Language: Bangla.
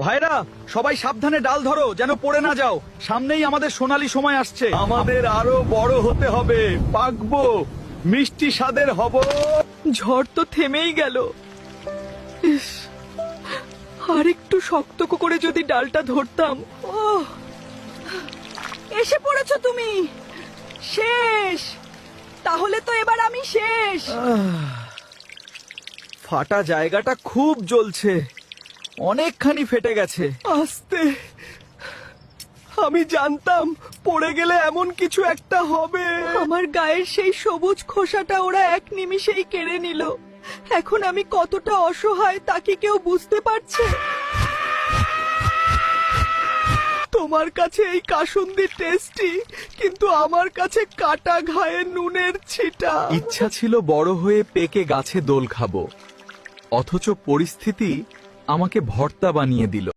ভাইরা, সবাই সাবধানে ডাল ধরো, যেন পড়ে না যাও। সামনেই আমাদের সোনালী সময় আসছে। আমাদের আরো বড় হতে হবে, পাকবো, মিষ্টি স্বাদের হব। ঝড় তো থেমেই গেল। ইস, আর একটু শক্ত করে যদি ডালটা ধরতাম। ওহ, এসে পড়েছো তুমি। শেষ। তাহলে তো এবার আমি শেষ। ফাটা জায়গাটা খুব জ্বলছে, অনেকখানি ফেটে গেছে। আস্তে, আমি জানতাম পড়ে গেলে এমন কিছু একটা হবে। আমার গায়ের সেই সবুজ খোসাটা ওরা এক নিমিষেই কেড়ে নিল। এখন আমি কতটা অসহায় তা কি কেউ বুঝতে পারছে? তোমার কাছে এই কাসুন্দি টেস্টি, কিন্তু আমার কাছে কাটা ঘায়ে নুনের ছিটা। ইচ্ছা ছিল বড় হয়ে পেকে গাছে দোল খাবো, অথচ পরিস্থিতি আমাকে ভর্তা বানিয়ে দিল।